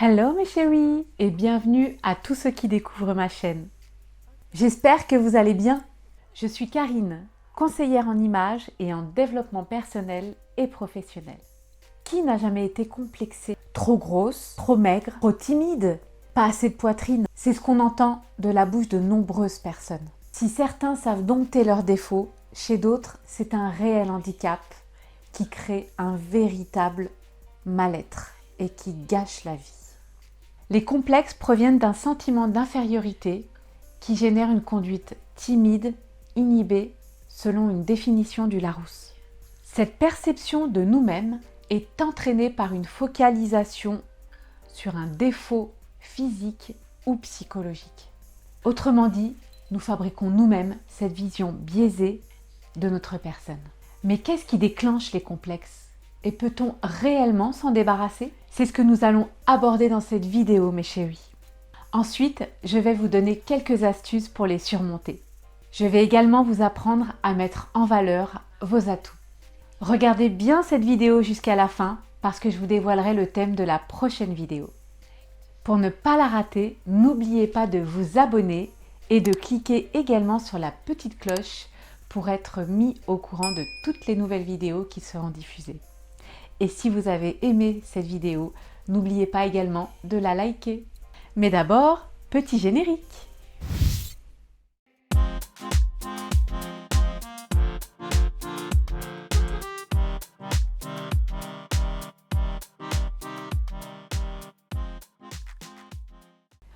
Hello mes chéris et bienvenue à tous ceux qui découvrent ma chaîne. J'espère que vous allez bien. Je suis Karine, conseillère en images et en développement personnel et professionnel. Qui n'a jamais été complexée? Trop grosse, trop maigre, trop timide, pas assez de poitrine. C'est ce qu'on entend de la bouche de nombreuses personnes. Si certains savent dompter leurs défauts, chez d'autres, c'est un réel handicap qui crée un véritable mal-être et qui gâche la vie. Les complexes proviennent d'un sentiment d'infériorité qui génère une conduite timide, inhibée, selon une définition du Larousse. Cette perception de nous-mêmes est entraînée par une focalisation sur un défaut physique ou psychologique. Autrement dit, nous fabriquons nous-mêmes cette vision biaisée de notre personne. Mais qu'est-ce qui déclenche les complexes? Et peut-on réellement s'en débarrasser? C'est ce que nous allons aborder dans cette vidéo, mes chéris. Ensuite, je vais vous donner quelques astuces pour les surmonter. Je vais également vous apprendre à mettre en valeur vos atouts. Regardez bien cette vidéo jusqu'à la fin parce que je vous dévoilerai le thème de la prochaine vidéo. Pour ne pas la rater, n'oubliez pas de vous abonner et de cliquer également sur la petite cloche pour être mis au courant de toutes les nouvelles vidéos qui seront diffusées. Et si vous avez aimé cette vidéo, n'oubliez pas également de la liker. Mais d'abord, petit générique.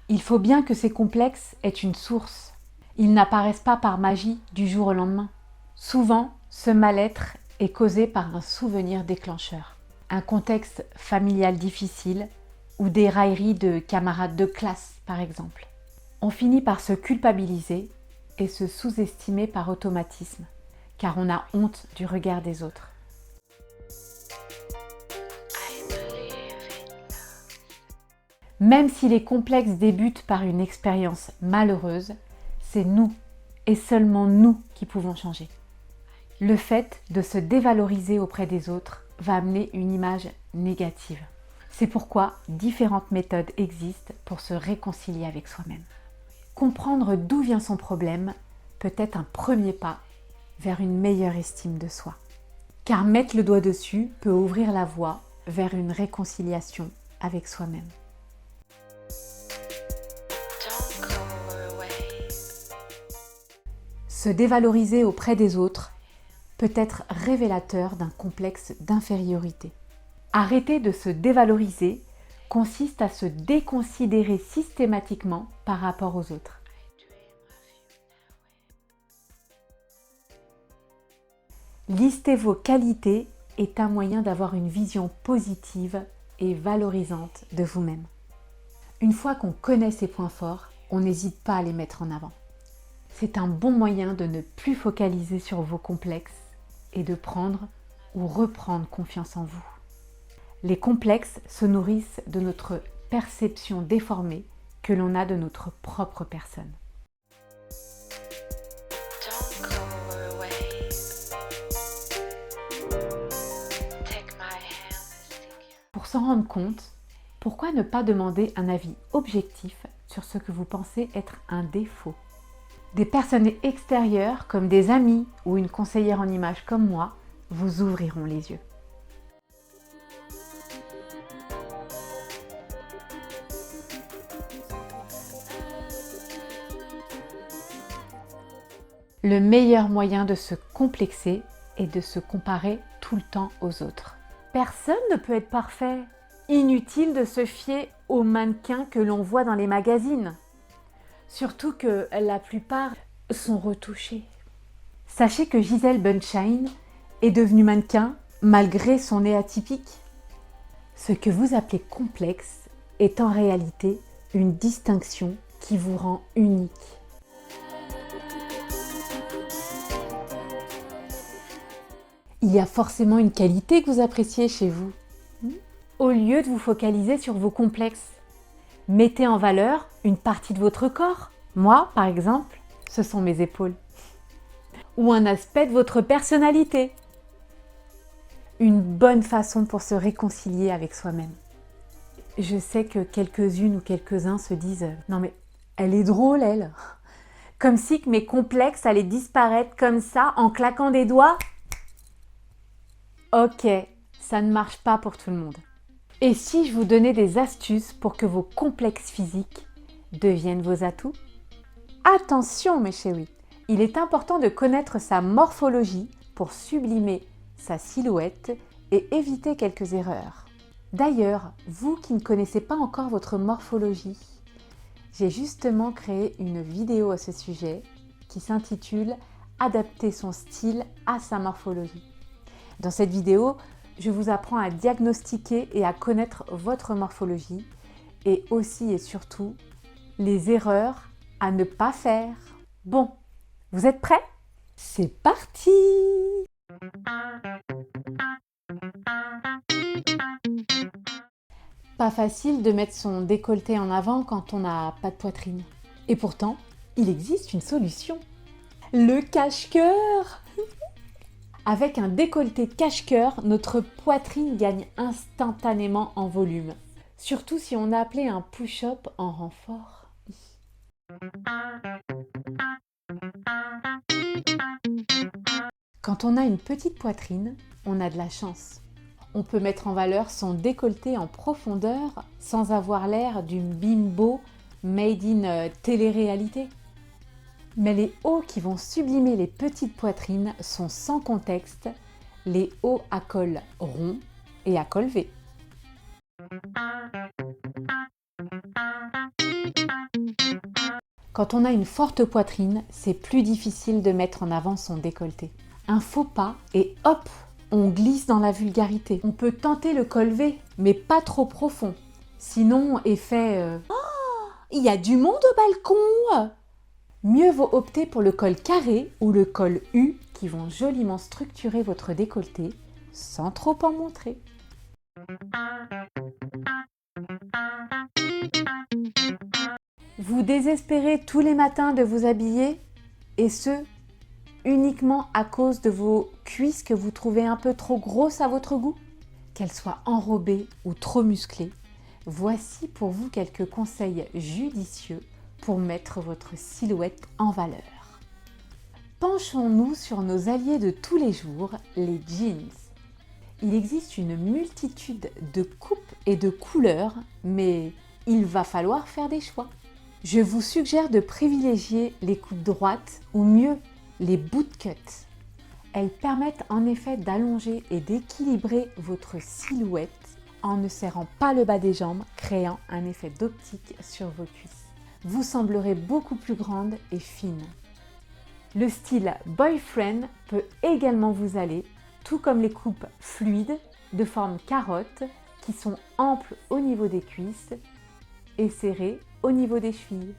Il faut bien que ces complexes aient une source. Ils n'apparaissent pas par magie du jour au lendemain. Souvent, ce mal-être est causé par un souvenir déclencheur. Un contexte familial difficile ou des railleries de camarades de classe, par exemple. On finit par se culpabiliser et se sous-estimer par automatisme, car on a honte du regard des autres. Même si les complexes débutent par une expérience malheureuse, c'est nous, et seulement nous, qui pouvons changer. Le fait de se dévaloriser auprès des autres va amener une image négative. C'est pourquoi différentes méthodes existent pour se réconcilier avec soi-même. Comprendre d'où vient son problème peut être un premier pas vers une meilleure estime de soi. Car mettre le doigt dessus peut ouvrir la voie vers une réconciliation avec soi-même. Se dévaloriser auprès des autres peut être révélateur d'un complexe d'infériorité. Arrêter de se dévaloriser consiste à se déconsidérer systématiquement par rapport aux autres. Lister vos qualités est un moyen d'avoir une vision positive et valorisante de vous-même. Une fois qu'on connaît ses points forts, on n'hésite pas à les mettre en avant. C'est un bon moyen de ne plus focaliser sur vos complexes et de prendre ou reprendre confiance en vous. Les complexes se nourrissent de notre perception déformée que l'on a de notre propre personne. Pour s'en rendre compte, pourquoi ne pas demander un avis objectif sur ce que vous pensez être un défaut? Des personnes extérieures comme des amis ou une conseillère en images comme moi vous ouvriront les yeux. Le meilleur moyen de se complexer est de se comparer tout le temps aux autres. Personne ne peut être parfait. Inutile de se fier aux mannequins que l'on voit dans les magazines. Surtout que la plupart sont retouchés. Sachez que Gisèle Bündchen est devenue mannequin malgré son nez atypique. Ce que vous appelez complexe est en réalité une distinction qui vous rend unique. Il y a forcément une qualité que vous appréciez chez vous. Au lieu de vous focaliser sur vos complexes, mettez en valeur une partie de votre corps. Moi, par exemple, ce sont mes épaules. Ou un aspect de votre personnalité. Une bonne façon pour se réconcilier avec soi-même. Je sais que quelques-unes ou quelques-uns se disent « Non mais, elle est drôle, elle !» Comme si que mes complexes allaient disparaître comme ça, en claquant des doigts. Ok, ça ne marche pas pour tout le monde. Et si je vous donnais des astuces pour que vos complexes physiques deviennent vos atouts? Attention mes chéris, il est important de connaître sa morphologie pour sublimer sa silhouette et éviter quelques erreurs. D'ailleurs, vous qui ne connaissez pas encore votre morphologie, j'ai justement créé une vidéo à ce sujet qui s'intitule « Adapter son style à sa morphologie ». Dans cette vidéo, je vous apprends à diagnostiquer et à connaître votre morphologie et aussi et surtout les erreurs à ne pas faire. Bon, vous êtes prêts? C'est parti! Pas facile de mettre son décolleté en avant quand on n'a pas de poitrine. Et pourtant, il existe une solution. Le cache-cœur! Avec un décolleté cache-cœur, notre poitrine gagne instantanément en volume. Surtout si on a appelé un push-up en renfort. Quand on a une petite poitrine, on a de la chance. On peut mettre en valeur son décolleté en profondeur sans avoir l'air d'une bimbo made in télé-réalité. Mais les hauts qui vont sublimer les petites poitrines sont sans contexte, les hauts à col rond et à col V. Quand on a une forte poitrine, c'est plus difficile de mettre en avant son décolleté. Un faux pas et hop, on glisse dans la vulgarité. On peut tenter le col V, mais pas trop profond. Sinon, effet Oh, il y a du monde au balcon! Mieux vaut opter pour le col carré ou le col U qui vont joliment structurer votre décolleté sans trop en montrer. Vous désespérez tous les matins de vous habiller et ce, uniquement à cause de vos cuisses que vous trouvez un peu trop grosses à votre goût? Qu'elles soient enrobées ou trop musclées, voici pour vous quelques conseils judicieux pour mettre votre silhouette en valeur. Penchons-nous sur nos alliés de tous les jours, les jeans. Il existe une multitude de coupes et de couleurs, mais il va falloir faire des choix. Je vous suggère de privilégier les coupes droites ou mieux, les bootcuts. Elles permettent en effet d'allonger et d'équilibrer votre silhouette en ne serrant pas le bas des jambes, créant un effet d'optique sur vos cuisses. Vous semblerez beaucoup plus grande et fine. Le style boyfriend peut également vous aller, tout comme les coupes fluides de forme carotte qui sont amples au niveau des cuisses et serrées au niveau des chevilles.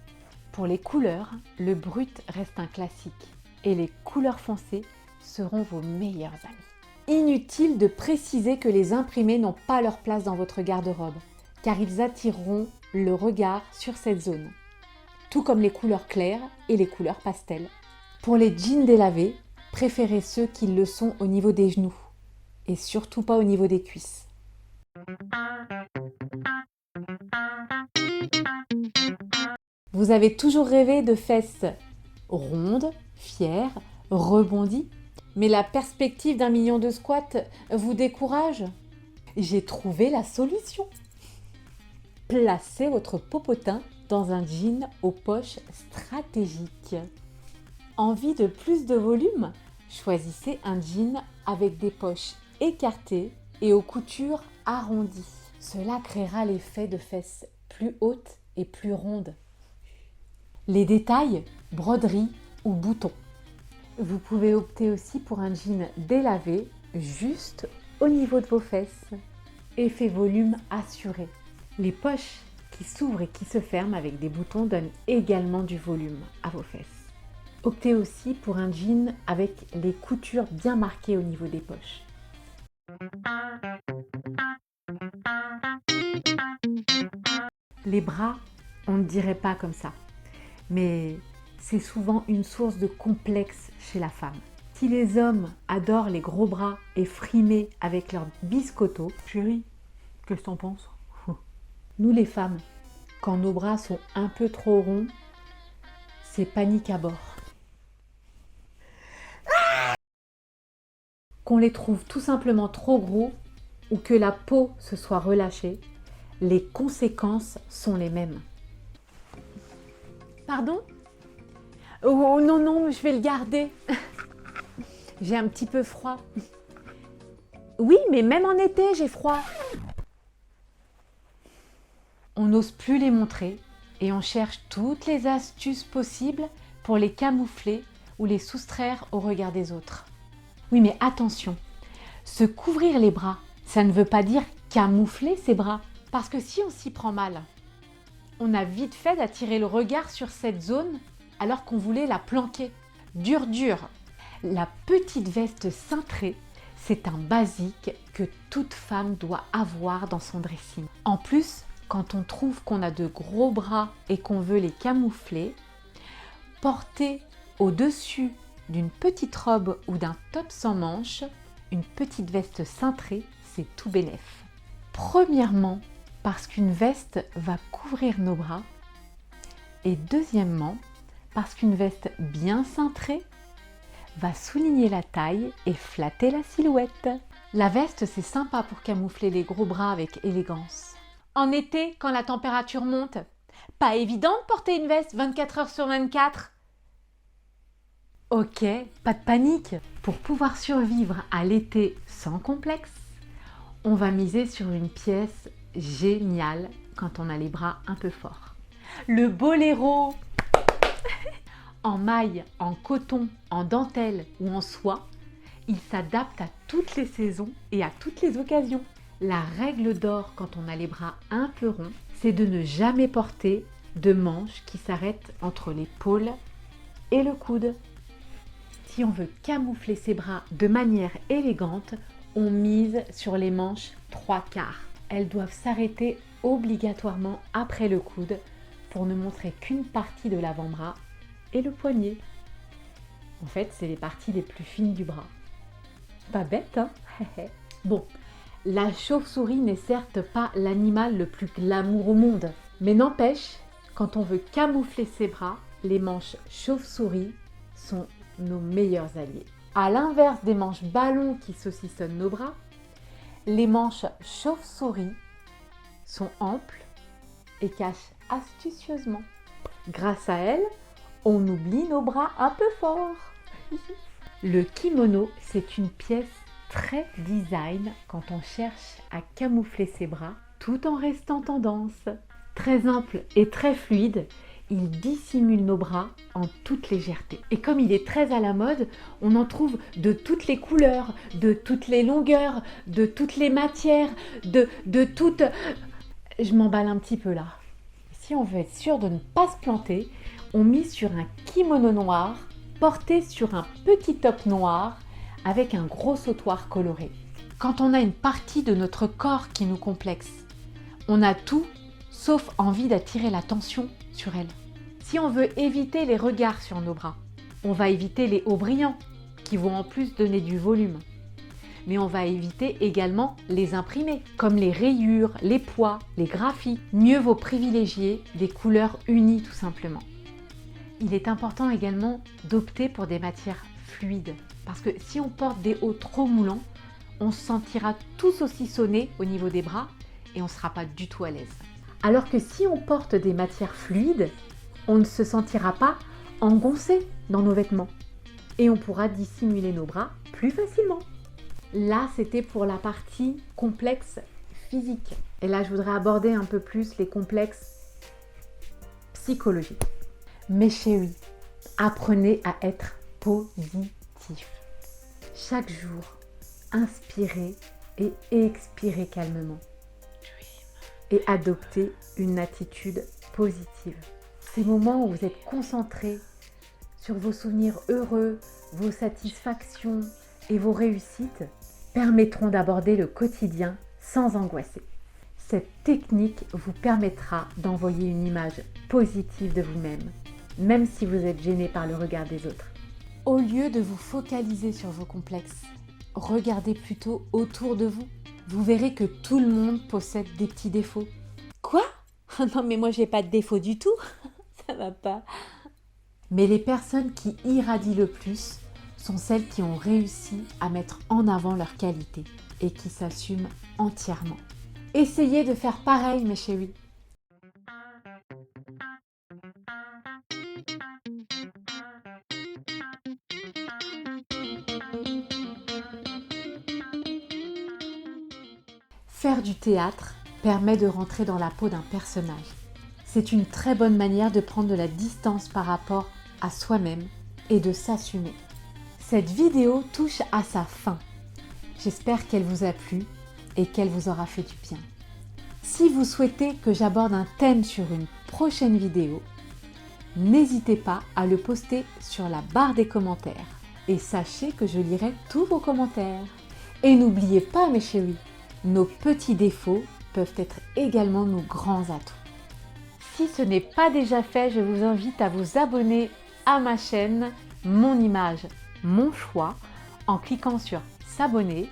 Pour les couleurs, le brut reste un classique et les couleurs foncées seront vos meilleurs amis. Inutile de préciser que les imprimés n'ont pas leur place dans votre garde-robe, car ils attireront le regard sur cette zone, tout comme les couleurs claires et les couleurs pastel. Pour les jeans délavés, préférez ceux qui le sont au niveau des genoux et surtout pas au niveau des cuisses. Vous avez toujours rêvé de fesses rondes, fières, rebondies, mais la perspective d'1 million de squats vous décourage? J'ai trouvé la solution. Placez votre popotin dans un jean aux poches stratégiques. Envie de plus de volume? Choisissez un jean avec des poches écartées et aux coutures arrondies. Cela créera l'effet de fesses plus hautes et plus rondes. Les détails, broderies ou boutons. Vous pouvez opter aussi pour un jean délavé, juste au niveau de vos fesses. Effet volume assuré. Les poches qui s'ouvrent et qui se ferment avec des boutons donnent également du volume à vos fesses. Optez aussi pour un jean avec les coutures bien marquées au niveau des poches. Les bras, on ne dirait pas comme ça, mais c'est souvent une source de complexe chez la femme. Si les hommes adorent les gros bras et frimer avec leurs biscottos, chérie, qu'est-ce que t'en penses? Nous les femmes, quand nos bras sont un peu trop ronds, c'est panique à bord. Qu'on les trouve tout simplement trop gros ou que la peau se soit relâchée, les conséquences sont les mêmes. Pardon? Oh non, non, je vais le garder. J'ai un petit peu froid. Oui, mais même en été, j'ai froid. On n'ose plus les montrer et on cherche toutes les astuces possibles pour les camoufler ou les soustraire au regard des autres. Oui, mais attention, se couvrir les bras, ça ne veut pas dire camoufler ses bras. Parce que si on s'y prend mal, on a vite fait d'attirer le regard sur cette zone alors qu'on voulait la planquer. Dur, dur. La petite veste cintrée, c'est un basique que toute femme doit avoir dans son dressing. En plus, quand on trouve qu'on a de gros bras et qu'on veut les camoufler, porter au-dessus d'une petite robe ou d'un top sans manches, une petite veste cintrée, c'est tout bénef. Premièrement, parce qu'une veste va couvrir nos bras. Et deuxièmement, parce qu'une veste bien cintrée va souligner la taille et flatter la silhouette. La veste, c'est sympa pour camoufler les gros bras avec élégance. En été, quand la température monte, pas évident de porter une veste 24 heures sur 24. Ok, pas de panique. Pour pouvoir survivre à l'été sans complexe, on va miser sur une pièce géniale quand on a les bras un peu forts. Le boléro. En maille, en coton, en dentelle ou en soie, il s'adapte à toutes les saisons et à toutes les occasions. La règle d'or quand on a les bras un peu ronds, c'est de ne jamais porter de manches qui s'arrêtent entre l'épaule et le coude. Si on veut camoufler ses bras de manière élégante, on mise sur les manches 3/4. Elles doivent s'arrêter obligatoirement après le coude pour ne montrer qu'une partie de l'avant-bras et le poignet. En fait, c'est les parties les plus fines du bras. Pas bête, hein? Bon, la chauve-souris n'est certes pas l'animal le plus glamour au monde, mais n'empêche, quand on veut camoufler ses bras, les manches chauve-souris sont nos meilleurs alliés. À l'inverse des manches ballons qui saucissonnent nos bras, les manches chauve-souris sont amples et cachent astucieusement. Grâce à elles, on oublie nos bras un peu forts. Le kimono, c'est une pièce très design quand on cherche à camoufler ses bras tout en restant tendance. Très ample et très fluide, il dissimule nos bras en toute légèreté. Et comme il est très à la mode, on en trouve de toutes les couleurs, de toutes les longueurs, de toutes les matières, de toutes... Je m'emballe un petit peu là. Si on veut être sûr de ne pas se planter, on mise sur un kimono noir, porté sur un petit top noir, avec un gros sautoir coloré. Quand on a une partie de notre corps qui nous complexe, on a tout sauf envie d'attirer l'attention sur elle. Si on veut éviter les regards sur nos bras, on va éviter les hauts brillants qui vont en plus donner du volume. Mais on va éviter également les imprimés, comme les rayures, les pois, les graphies. Mieux vaut privilégier des couleurs unies tout simplement. Il est important également d'opter pour des matières fluides, parce que si on porte des hauts trop moulants, on se sentira tout saucissonné au niveau des bras et on ne sera pas du tout à l'aise. Alors que si on porte des matières fluides, on ne se sentira pas engoncé dans nos vêtements et on pourra dissimuler nos bras plus facilement. Là, c'était pour la partie complexe physique. Et là, je voudrais aborder un peu plus les complexes psychologiques. Mes chéris, apprenez à être positif. Chaque jour, inspirez et expirez calmement. Et adoptez une attitude positive. Ces moments où vous êtes concentré sur vos souvenirs heureux, vos satisfactions et vos réussites permettront d'aborder le quotidien sans angoisser. Cette technique vous permettra d'envoyer une image positive de vous-même, même si vous êtes gêné par le regard des autres. Au lieu de vous focaliser sur vos complexes, regardez plutôt autour de vous. Vous verrez que tout le monde possède des petits défauts, Quoi? Non mais moi j'ai pas de défaut du tout, ça va pas. Mais les personnes qui irradient le plus sont celles qui ont réussi à mettre en avant leurs qualités et qui s'assument entièrement. Essayez de faire pareil mes chéris. Faire du théâtre permet de rentrer dans la peau d'un personnage. C'est une très bonne manière de prendre de la distance par rapport à soi-même et de s'assumer. Cette vidéo touche à sa fin. J'espère qu'elle vous a plu et qu'elle vous aura fait du bien. Si vous souhaitez que j'aborde un thème sur une prochaine vidéo, n'hésitez pas à le poster sur la barre des commentaires. Et sachez que je lirai tous vos commentaires. Et n'oubliez pas mes chéris, nos petits défauts peuvent être également nos grands atouts. Si ce n'est pas déjà fait, je vous invite à vous abonner à ma chaîne Mon Image, Mon Choix en cliquant sur s'abonner.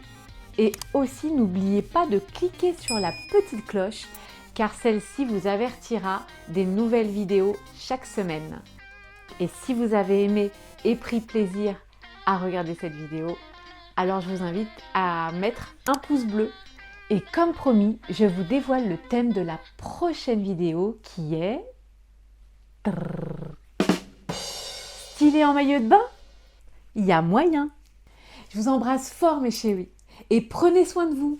Et aussi n'oubliez pas de cliquer sur la petite cloche car celle-ci vous avertira des nouvelles vidéos chaque semaine. Et si vous avez aimé et pris plaisir à regarder cette vidéo, alors je vous invite à mettre un pouce bleu. Et comme promis, je vous dévoile le thème de la prochaine vidéo qui est... Stylé en maillot de bain? Il y a moyen. Je vous embrasse fort mes chéris et prenez soin de vous.